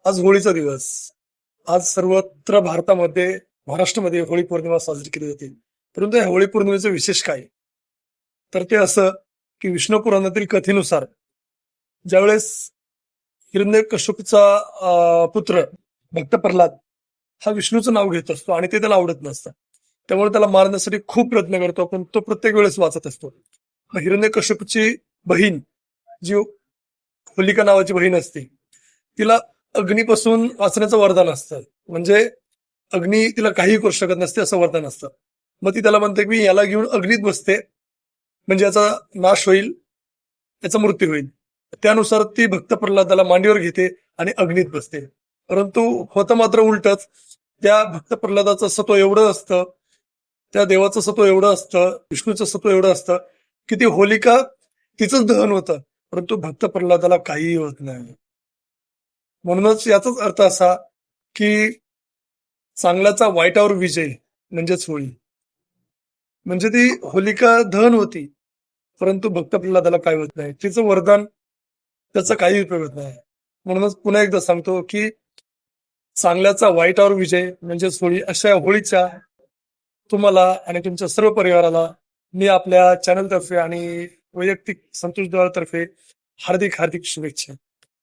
आज होळीचा दिवस. आज सर्वत्र भारतामध्ये, महाराष्ट्रामध्ये होळी पौर्णिमा साजरी केली जाते. परंतु या होळी पौर्णिमेचं विशेष काय? तर ते असं की विष्णू पुराणातील कथेनुसार ज्यावेळेस हिरण्यकश्यपूचा पुत्र भक्त प्रल्हाद हा विष्णूचं नाव घेत असतो आणि ते त्याला आवडत नसतं. त्यामुळे त्याला मारण्यासाठी खूप प्रयत्न करतो, पण तो प्रत्येक वेळेस वाचत असतो. मग हिरण्यकश्यपूची बहीण जी होलिका नावाची बहीण असते, तिला अग्नीपासून वाचण्याचं वरदान असतं. म्हणजे अग्नी तिला काही करू शकत नसते असं वरदान असतं. मग ती त्याला म्हणते की मी याला घेऊन अग्नीत बसते, म्हणजे याचा नाश होईल, याचा मृत्यू होईल. त्यानुसार ती भक्त प्रल्हादाला मांडीवर घेते आणि अग्नीत बसते. परंतु होतं मात्र उलटच. त्या भक्त प्रल्हादाचं सत्व एवढं असतं, त्या देवाचं सत्व एवढं असतं, विष्णूचं सत्व एवढं असतं की ती होलिका तिचंच दहन होतं, परंतु भक्त प्रल्हादाला काहीही होत नाही. म्हणूनच याचाच अर्थ असा की चांगल्याचा वाईटावर विजय म्हणजेच होळी. म्हणजे ती होलिका दहन होती, परंतु भक्त प्रल्हादाला काय होत नाही. तिचं वरदान त्याचा काही उपयोग होत नाही. म्हणूनच पुन्हा एकदा सांगतो की चांगल्याचा वाईटावर विजय म्हणजेच होळी. अशा होळीच्या तुम्हाला आणि तुमच्या सर्व परिवाराला मी आपल्या चॅनलतर्फे आणि वैयक्तिक संतोष तर्फे हार्दिक हार्दिक शुभेच्छा.